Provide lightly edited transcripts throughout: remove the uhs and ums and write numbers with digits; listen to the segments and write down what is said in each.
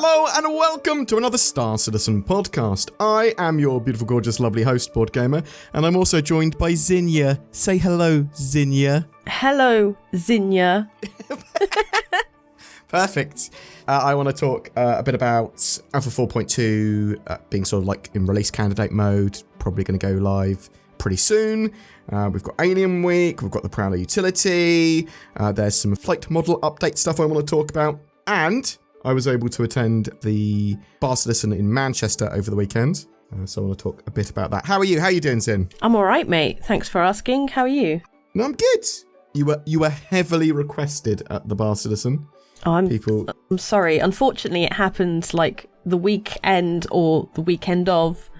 Hello and welcome to another Star Citizen podcast. I am your beautiful, gorgeous, lovely host, BoredGamer, and I'm also joined by Zinnia. Say hello, Zinnia. Hello, Zinnia. Perfect. I want to talk a bit about Alpha 4.2 being sort of like in release candidate mode, probably going to go live pretty soon. We've got Alien Week, we've got the Prowler Utility, there's some flight model update stuff I want to talk about, and I was able to attend the Bar Citizen in Manchester over the weekend, so I want to talk a bit about that. How are you? How are you doing, Zin? I'm all right, mate. Thanks for asking. How are you? No, I'm good. You were heavily requested at the Bar Citizen. Oh, I'm sorry. Unfortunately, it happened like the weekend or the weekend of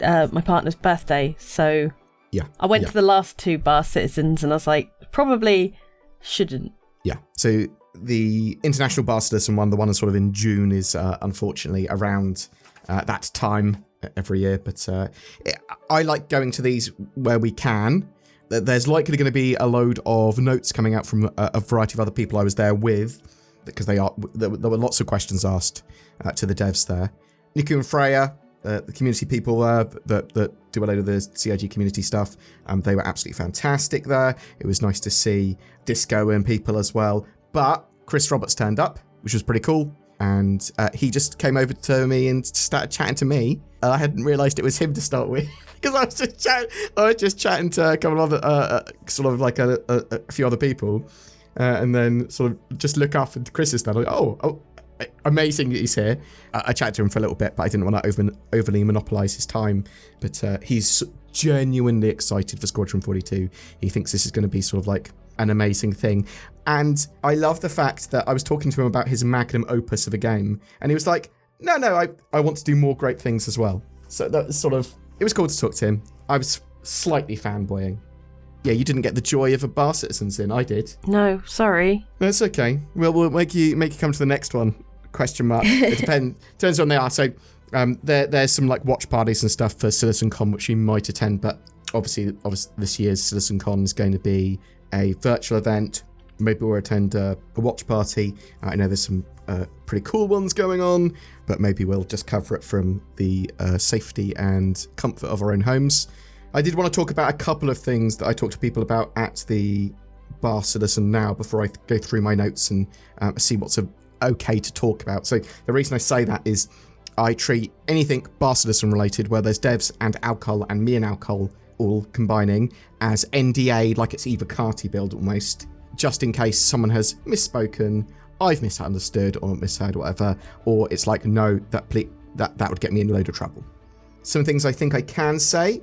my partner's birthday. So yeah, I went to the last two Bar Citizens and I was like, probably shouldn't. Yeah. So the International Bar Citizen one, the one that's sort of in June, is unfortunately around that time every year. But I like going to these where we can. There's likely going to be a load of notes coming out from a variety of other people I was there with, because there were lots of questions asked to the devs there. Niku and Freya, the community people there that do a load of the CIG community stuff, they were absolutely fantastic there. It was nice to see Disco and people as well. But Chris Roberts turned up, which was pretty cool. And he just came over to me and started chatting to me. I hadn't realised it was him to start with, because I was just chatting to a couple of other, sort of like a few other people. And then sort of just look up and Chris is there. Like, oh, amazing that he's here. I chatted to him for a little bit, but I didn't want to overly monopolise his time. But he's genuinely excited for Squadron 42. He thinks this is going to be sort of like an amazing thing. And I love the fact that I was talking to him about his magnum opus of a game. And he was like, no, I want to do more great things as well. So that was sort of, it was cool to talk to him. I was slightly fanboying. Yeah, you didn't get the joy of a Bar Citizens in. I did. No, sorry. That's okay. We'll make you come to the next one. Question mark. It depends on they are. So there's some like watch parties and stuff for CitizenCon which you might attend, but obviously this year's CitizenCon is going to be a virtual event. Maybe we'll attend a watch party. I know there's some pretty cool ones going on, but maybe we'll just cover it from the safety and comfort of our own homes. I did want to talk about a couple of things that I talked to people about at the Bar Citizen now before I go through my notes and see what's okay to talk about. So the reason I say that is I treat anything Bar Citizen related, where there's devs and alcohol and me and alcohol all combining, as NDA, like it's Eva Carty build almost, just in case someone has misspoken, I've misunderstood or misheard whatever, or it's like, no, that would get me in a load of trouble. Some things I think I can say.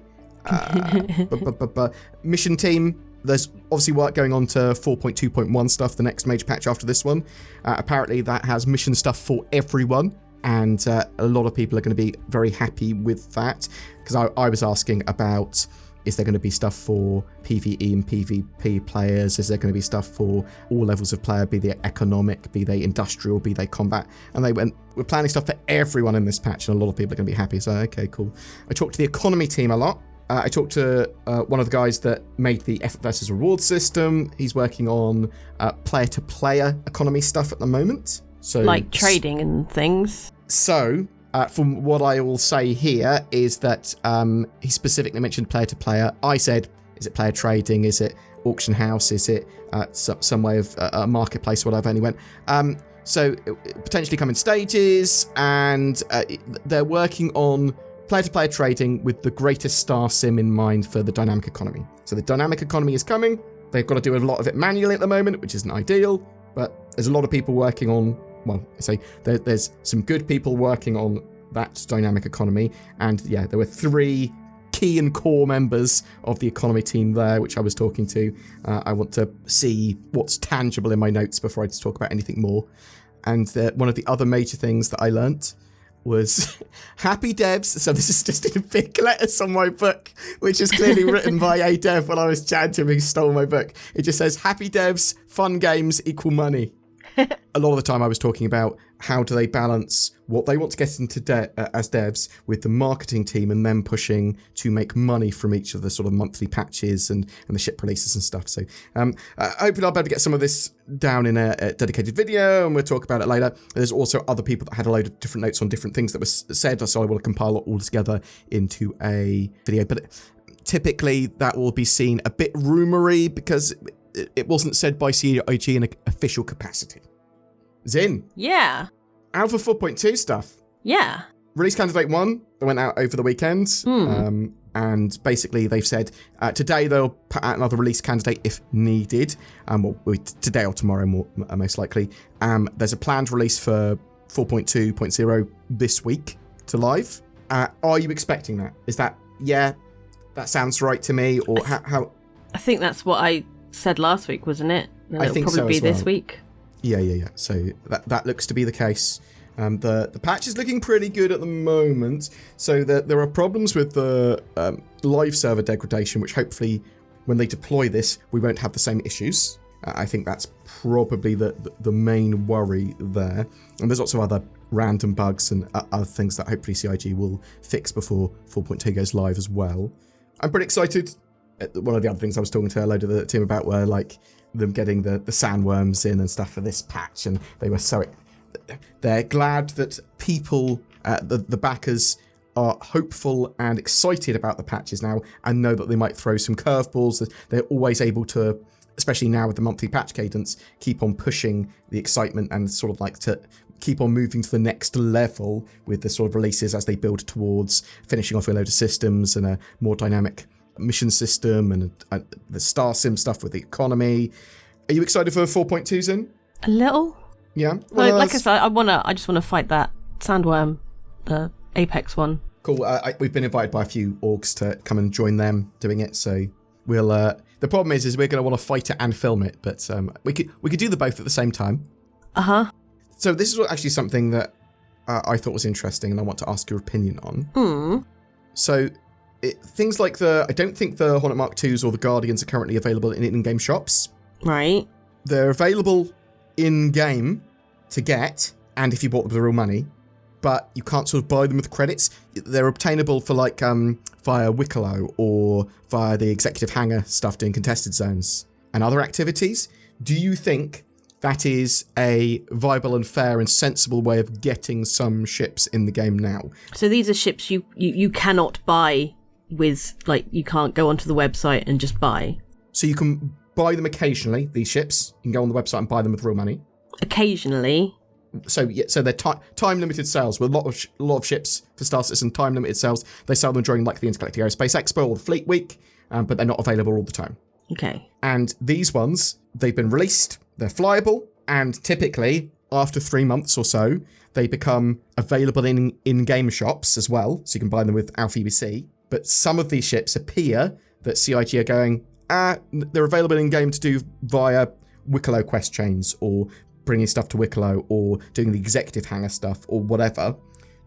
Mission team, there's obviously work going on to 4.2.1 stuff, the next major patch after this one. Apparently that has mission stuff for everyone, and a lot of people are going to be very happy with that, because I was asking about, is there going to be stuff for PvE and PvP players? Is there going to be stuff for all levels of player, be they economic, be they industrial, be they combat? And they went, we're planning stuff for everyone in this patch, and a lot of people are going to be happy. So, okay, cool. I talked to the economy team a lot. I talked to one of the guys that made the effort versus reward system. He's working on player-to-player economy stuff at the moment. So, like trading and things. So, from what I will say here is that he specifically mentioned player-to-player. I said, is it player trading? Is it auction house? Is it some way of a marketplace or whatever? And he went, so potentially come in stages, and they're working on player-to-player trading with the greatest star sim in mind for the dynamic economy. So the dynamic economy is coming. They've got to do a lot of it manually at the moment, which isn't ideal, but there's a lot of people working on, well, I say there's some good people working on that dynamic economy. And yeah, there were 3 key and core members of the economy team there, which I was talking to. I want to see what's tangible in my notes before I just talk about anything more. And one of the other major things that I learnt was happy devs. So this is just in big letters on my book, which is clearly written by a dev when I was chatting to him who stole my book. It just says happy devs, fun games equal money. A lot of the time I was talking about how do they balance what they want to get into as devs with the marketing team and them pushing to make money from each of the sort of monthly patches and the ship releases and stuff. So hopefully I'll be able to get some of this down in a dedicated video and we'll talk about it later. There's also other people that had a load of different notes on different things that were said, so I will compile it all together into a video. But typically that will be seen a bit rumory because it wasn't said by CIG in an official capacity. Zin. Yeah. Alpha 4.2 stuff. Yeah. Release candidate 1 that went out over the weekend. And basically they've said today they'll put out another release candidate if needed. Today or tomorrow most likely. There's a planned release for 4.2.0 this week to live. Are you expecting that? Is that, yeah, that sounds right to me? Or how? I think that's what I said last week, wasn't it? I think it'll probably so be as this week. Yeah. So that looks to be the case. The patch is looking pretty good at the moment. So there are problems with the live server degradation, which hopefully when they deploy this, we won't have the same issues. I think that's probably the main worry there. And there's lots of other random bugs and other things that hopefully CIG will fix before 4.2 goes live as well. I'm pretty excited. One of the other things I was talking to a load of the team about were like them getting the sandworms in and stuff for this patch, and they were they're glad that people, the backers, are hopeful and excited about the patches now and know that they might throw some curveballs, that they're always able to, especially now with the monthly patch cadence, keep on pushing the excitement and sort of like to keep on moving to the next level with the sort of releases as they build towards finishing off a load of systems and a more dynamic mission system and the Star Sim stuff with the economy. Are you excited for 4.2, Zin? A little. Yeah. Well, like I said, I just want to fight that sandworm, the Apex one. Cool. We've been invited by a few orgs to come and join them doing it. So we'll. The problem is we're going to want to fight it and film it, but we could do the both at the same time. So this is actually something that I thought was interesting, and I want to ask your opinion on. So. Things like I don't think the Hornet Mark IIs or the Guardians are currently available in in-game shops. Right. They're available in-game to get, and if you bought them for real money, but you can't sort of buy them with credits. They're obtainable for like via Wicklow or via the executive hangar stuff doing contested zones and other activities. Do you think that is a viable and fair and sensible way of getting some ships in the game now? So these are ships you cannot buy with, like, you can't go onto the website and just buy. So you can buy them occasionally, these ships. You can go on the website and buy them with real money. Occasionally. So they're time limited sales with a lot of ships for Star Citizen, time limited sales. They sell them during like the Intergalactic Aerospace Expo or the Fleet Week, but they're not available all the time. Okay. And these ones, they've been released, they're flyable, and typically after 3 months or so, they become available in-game shops as well, so you can buy them with Alpha UBC. But some of these ships appear that CIG are going, they're available in-game to do via Wicklow quest chains or bringing stuff to Wicklow or doing the executive hangar stuff or whatever.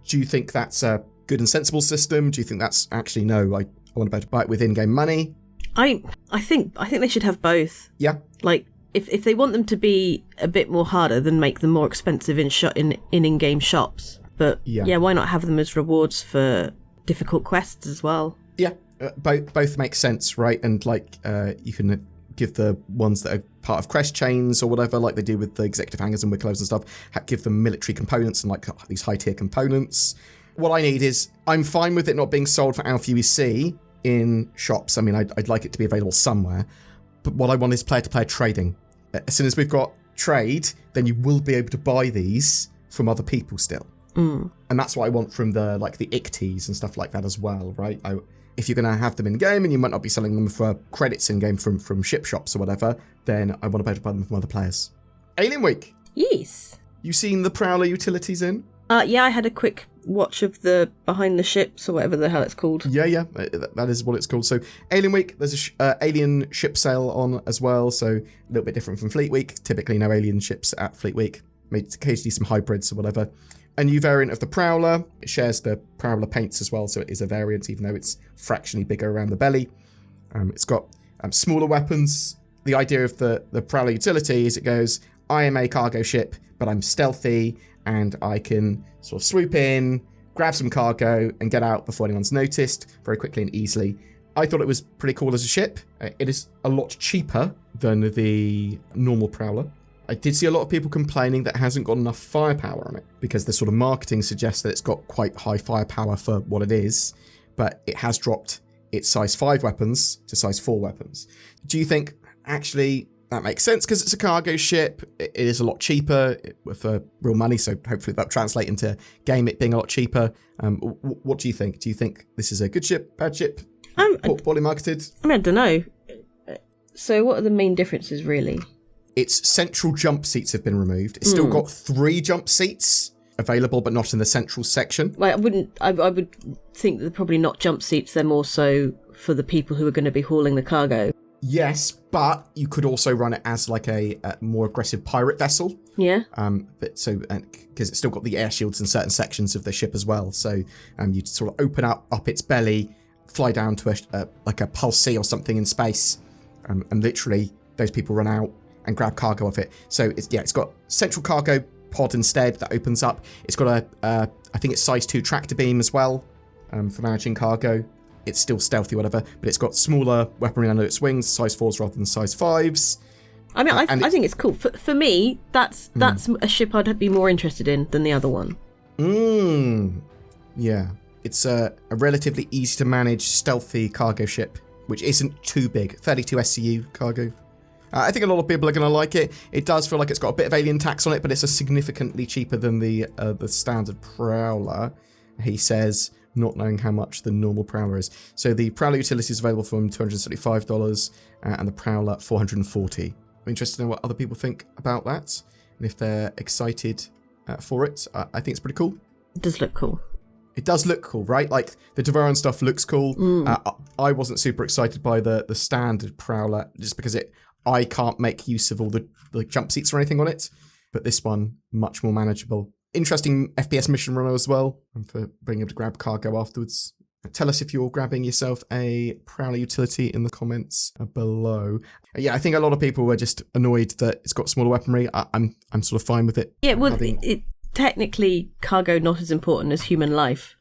Do you think that's a good and sensible system? Do you think that's actually, no, I want to buy it with in-game money? I think they should have both. Yeah. Like, if they want them to be a bit more harder, then make them more expensive in-game shops. But yeah, why not have them as rewards for difficult quests as well? Yeah, both make sense, right? And like you can give the ones that are part of quest chains or whatever, like they do with the executive hangars and Wicklows and stuff, give them military components and like these high-tier components. What I need is, I'm fine with it not being sold for Alpha UEC in shops. I mean, I'd like it to be available somewhere. But what I want is player-to-player trading. As soon as we've got trade, then you will be able to buy these from other people still. And that's what I want from the ICTs and stuff like that as well, right? If you're going to have them in-game and you might not be selling them for credits in-game from ship shops or whatever, then I want to be able to buy them from other players. Alien Week! Yes. You seen the Prowler Utilities in? Yeah, I had a quick watch of the behind the ships or whatever the hell it's called. Yeah, that is what it's called. So Alien Week, there's a alien ship sale on as well, so a little bit different from Fleet Week. Typically no alien ships at Fleet Week. Maybe occasionally some hybrids or whatever. A new variant of the Prowler. It shares the Prowler paints as well, so it is a variant, even though it's fractionally bigger around the belly. It's got smaller weapons. The idea of the Prowler Utility is it goes, I am a cargo ship, but I'm stealthy, and I can sort of swoop in, grab some cargo, and get out before anyone's noticed very quickly and easily. I thought it was pretty cool as a ship. It is a lot cheaper than the normal Prowler. I did see a lot of people complaining that it hasn't got enough firepower on it, because the sort of marketing suggests that it's got quite high firepower for what it is, but it has dropped its size 5 weapons to size 4 weapons. Do you think, actually, that makes sense? Because it's a cargo ship, it is a lot cheaper for real money, so hopefully that'll translate into game it being a lot cheaper. What do you think? Do you think this is a good ship, bad ship, poorly marketed? I don't know. So what are the main differences, really? Its central jump seats have been removed. It's still got 3 jump seats available, but not in the central section. Well, I would think they're probably not jump seats. They're more so for the people who are going to be hauling the cargo. Yes, but you could also run it as like a more aggressive pirate vessel. Yeah. Because it's still got the air shields in certain sections of the ship as well. So you'd sort of open up its belly, fly down to like a pulse sea or something in space, and literally those people run out and grab cargo off it. So it's got central cargo pod instead that opens up. It's got I think it's size 2 tractor beam as well for managing cargo. It's still stealthy, whatever, but it's got smaller weaponry under its wings, size 4s rather than size 5s. I mean, I think it's cool. For me, that's a ship I'd be more interested in than the other one. Yeah. It's a relatively easy to manage, stealthy cargo ship, which isn't too big. 32 SCU cargo. I think a lot of people are going to like it. It does feel like it's got a bit of alien tax on it, but it's significantly cheaper than the standard Prowler, he says, not knowing how much the normal Prowler is. So the Prowler Utility is available from $275 and the Prowler $440. I'm interested to know what other people think about that and if they're excited for it. I think it's pretty cool. It does look cool. It does look cool, right? Like the Devaran stuff looks cool. I wasn't super excited by the standard Prowler just because I can't make use of all the jump seats or anything on it. But this one, much more manageable. Interesting FPS mission runner as well, and for being able to grab cargo afterwards. Tell us if you're grabbing yourself a Prowler Utility in the comments below. Yeah, I think a lot of people were just annoyed that it's got smaller weaponry. I'm sort of fine with it. Yeah, well, it technically cargo not as important as human life.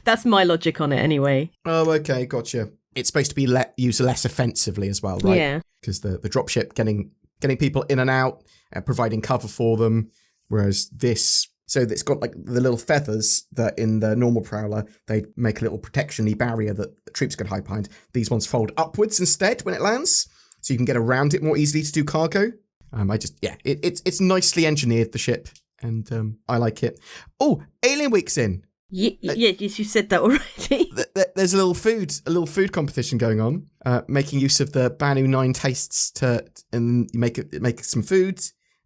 That's my logic on it anyway. Oh, okay, gotcha. It's supposed to be used less offensively as well, right? Yeah. Because the dropship getting people in and out, providing cover for them, whereas this, so it's got like the little feathers that in the normal Prowler, they make a little protection-y barrier that the troops can hide behind. These ones fold upwards instead when it lands, so you can get around it more easily to do cargo. It's nicely engineered, the ship, and I like it. Oh, Alien Week's in. Yes, you said that already. There's a little food competition going on, making use of the Banu 9 tastes and you make some food,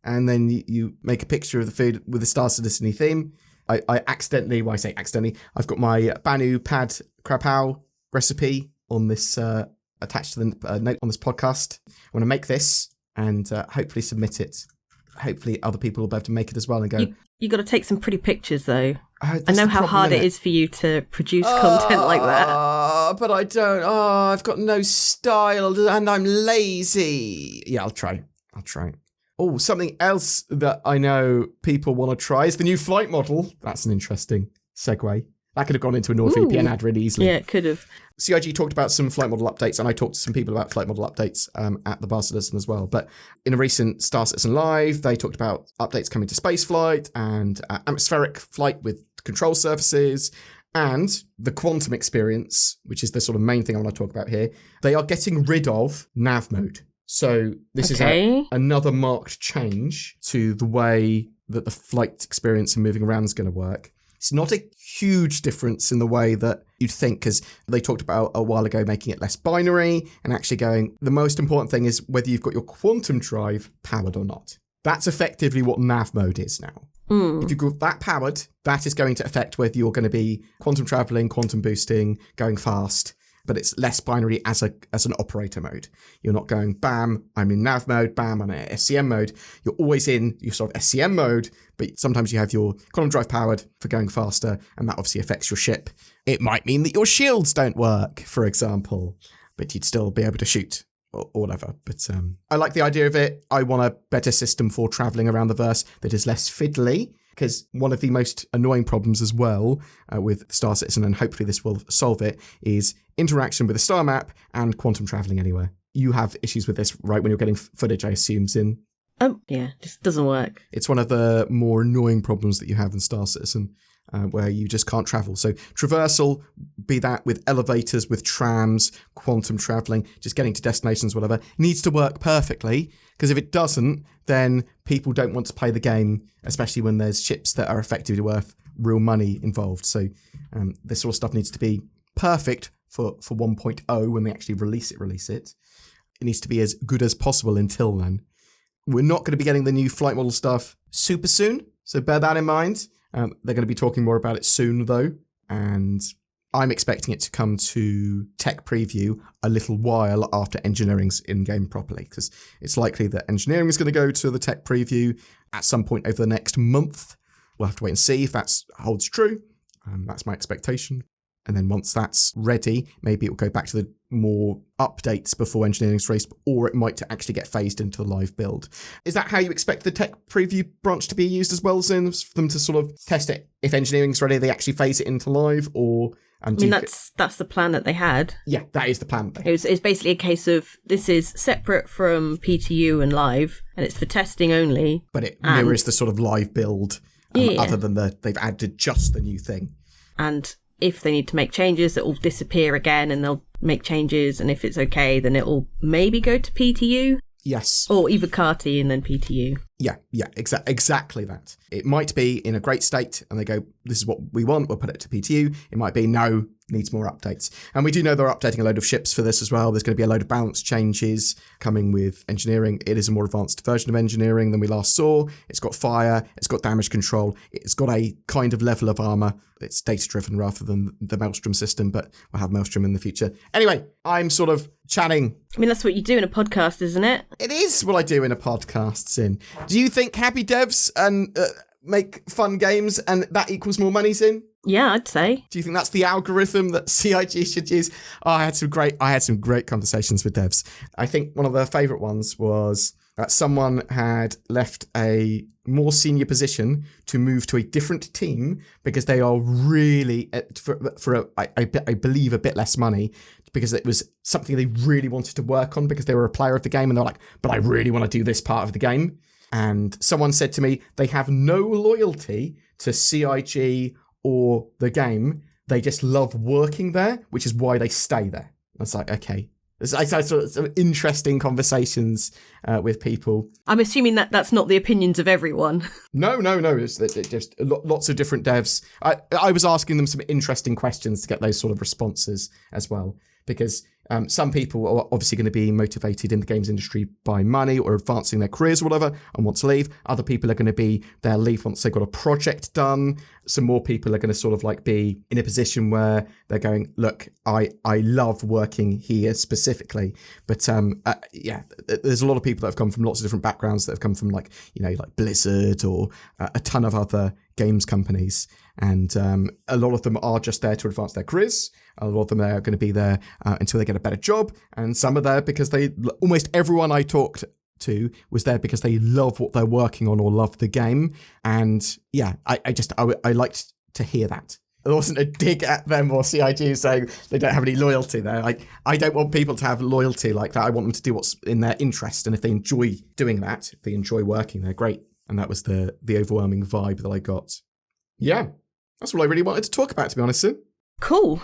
and then you make a picture of the food with the Star Citizen theme. I accidentally, well, I say accidentally, I've got my Banu Pad Krapau recipe on this attached to the note on this podcast. I want to make this and hopefully submit it. Hopefully other people will be able to make it as well and go. You got to take some pretty pictures though. I know how hard it is for you to produce content like that. But I don't. I've got no style and I'm lazy. Yeah, I'll try. Oh, something else that I know people want to try is the new flight model. That's an interesting segue. That could have gone into a NordVPN ad really easily. Yeah, it could have. CIG talked about some flight model updates, and I talked to some people about flight model updates at the Bar Citizen as well. But in a recent Star Citizen Live, they talked about updates coming to spaceflight and atmospheric flight with control surfaces and the quantum experience, which is the sort of main thing I want to talk about here. They are getting rid of nav mode. So this is another marked change to the way that the flight experience and moving around is going to work. It's not a huge difference in the way that you'd think, because they talked about a while ago making it less binary and actually going, the most important thing is whether you've got your quantum drive powered or not. That's effectively what nav mode is now. If you've got that powered, that is going to affect whether you're going to be quantum traveling, quantum boosting, going fast, but it's less binary as an operator mode. You're not going, bam, I'm in nav mode, bam, I'm in SCM mode. You're always in your sort of SCM mode, but sometimes you have your quantum drive powered for going faster, and that obviously affects your ship. It might mean that your shields don't work, for example, but you'd still be able to shoot or whatever. But I like the idea of it. I want a better system for traveling around the verse that is less fiddly, because one of the most annoying problems as well with Star Citizen, and hopefully this will solve it, is interaction with the star map and quantum traveling anywhere. You have issues with this, right, when you're getting footage, I assume, Zin? Yeah, just doesn't work. It's one of the more annoying problems that you have in Star Citizen, where you just can't travel. So traversal, be that with elevators, with trams, quantum traveling, just getting to destinations, whatever, needs to work perfectly, because if it doesn't, then people don't want to play the game, especially when there's ships that are effectively worth real money involved. So this sort of stuff needs to be perfect for 1.0 when they actually release it. It needs to be as good as possible until then. We're not going to be getting the new flight model stuff super soon, so bear that in mind. They're going to be talking more about it soon, though, and I'm expecting it to come to tech preview a little while after engineering's in-game properly, because it's likely that engineering is going to go to the tech preview at some point over the next month. We'll have to wait and see if that holds true. That's my expectation. And then once that's ready, maybe it will go back to the more updates before engineering's released, or it might actually get phased into the live build. Is that how you expect the tech preview branch to be used as well, Zin? For them to sort of test it? If engineering's ready, they actually phase it into live, or... that's the plan that they had. Yeah, that is the plan. It's basically a case of this is separate from PTU and live, and it's for testing only. But it mirrors the sort of live build, other than they've added just the new thing. And if they need to make changes, it will disappear again and they'll make changes. And if it's okay, then it will maybe go to PTU. Yes. Or either CARTI and then PTU. Yeah, exactly that. It might be in a great state and they go, this is what we want, we'll put it to PTU. It might be, no, needs more updates. And we do know they're updating a load of ships for this as well. There's going to be a load of balance changes coming with engineering. It is a more advanced version of engineering than we last saw. It's got fire, it's got damage control, it's got a kind of level of armor. It's data-driven rather than the Maelstrom system, but we'll have Maelstrom in the future. Anyway, I'm sort of chatting. I mean, that's what you do in a podcast, isn't it? It is what I do in a podcast, Sin. Do you think happy devs and make fun games and that equals more money, Sin? Yeah, I'd say. Do you think that's the algorithm that CIG should use? Oh, I had some great conversations with devs. I think one of their favourite ones was that someone had left a more senior position to move to a different team because they are really, I believe, a bit less money, because it was something they really wanted to work on because they were a player of the game and they're like, but I really want to do this part of the game. And someone said to me, they have no loyalty to CIG or the game. They just love working there, which is why they stay there. I was like, okay. I sort of interesting conversations with people. I'm assuming that that's not the opinions of everyone. No. It's just lots of different devs. I was asking them some interesting questions to get those sort of responses as well, because some people are obviously going to be motivated in the games industry by money or advancing their careers or whatever and want to leave. Other people are going to be their leave once they've got a project done. Some more people are going to sort of like be in a position where they're going, look, I love working here specifically. But there's a lot of people that have come from lots of different backgrounds, that have come from like Blizzard or a ton of other games companies. And a lot of them are just there to advance their careers. A lot of them are going to be there until they get a better job. And some are there because almost everyone I talked to was there because they love what they're working on or love the game. And yeah, I liked to hear that. There wasn't a dig at them or CIG saying they don't have any loyalty there. Like, I don't want people to have loyalty like that. I want them to do what's in their interest. And if they enjoy doing that, if they enjoy working there, great. And that was the overwhelming vibe that I got. Yeah, that's what I really wanted to talk about, to be honest. Cool.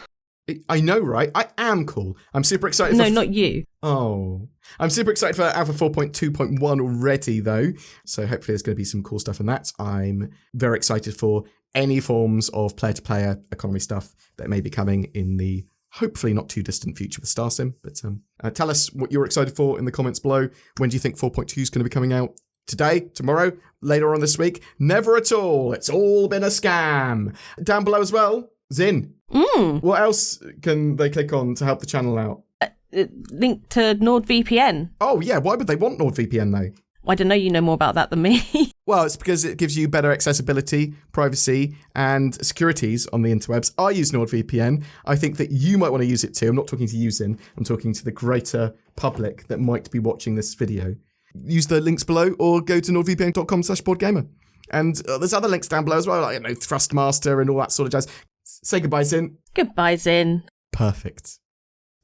I know, right? I am cool. I'm super excited. No, not you. Oh. I'm super excited for Alpha 4.2.1 already, though. So hopefully there's going to be some cool stuff in that. I'm very excited for any forms of player-to-player economy stuff that may be coming in the hopefully not too distant future with StarSim. But tell us what you're excited for in the comments below. When do you think 4.2 is going to be coming out? Today, tomorrow, later on this week? Never at all. It's all been a scam. Down below as well, Zin. What else can they click on to help the channel out? Link to NordVPN. Oh, yeah. Why would they want NordVPN, though? I don't know, you know more about that than me. Well, it's because it gives you better accessibility, privacy, and securities on the interwebs. I use NordVPN. I think that you might want to use it too. I'm not talking to you, Zin. I'm talking to the greater public that might be watching this video. Use the links below or go to nordvpn.com/BoredGamer. And there's other links down below as well, like, THRUSTMASTER and all that sort of jazz. Say goodbye, Zin. Goodbye, Zin. Perfect.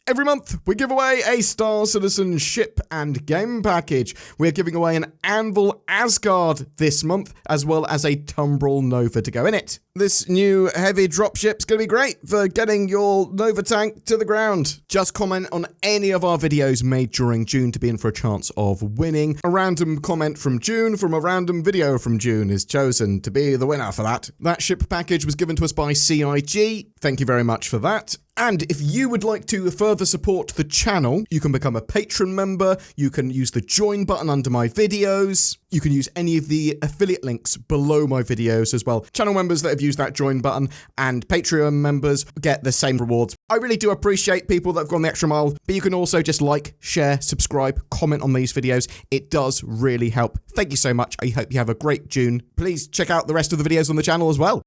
Every month, we give away a Star Citizen ship and game package. We're giving away an Anvil Asgard this month, as well as a Tumbril Nova to go in it. This new heavy dropship's going to be great for getting your Nova tank to the ground. Just comment on any of our videos made during June to be in for a chance of winning. A random comment from June from a random video from June is chosen to be the winner for that. That ship package was given to us by CIG. Thank you very much for that. And if you would like to further support the channel, you can become a patron member, you can use the join button under my videos, you can use any of the affiliate links below my videos as well. Channel members that have used that join button and Patreon members get the same rewards. I really do appreciate people that have gone the extra mile, but you can also just like, share, subscribe, comment on these videos. It does really help. Thank you so much. I hope you have a great June. Please check out the rest of the videos on the channel as well.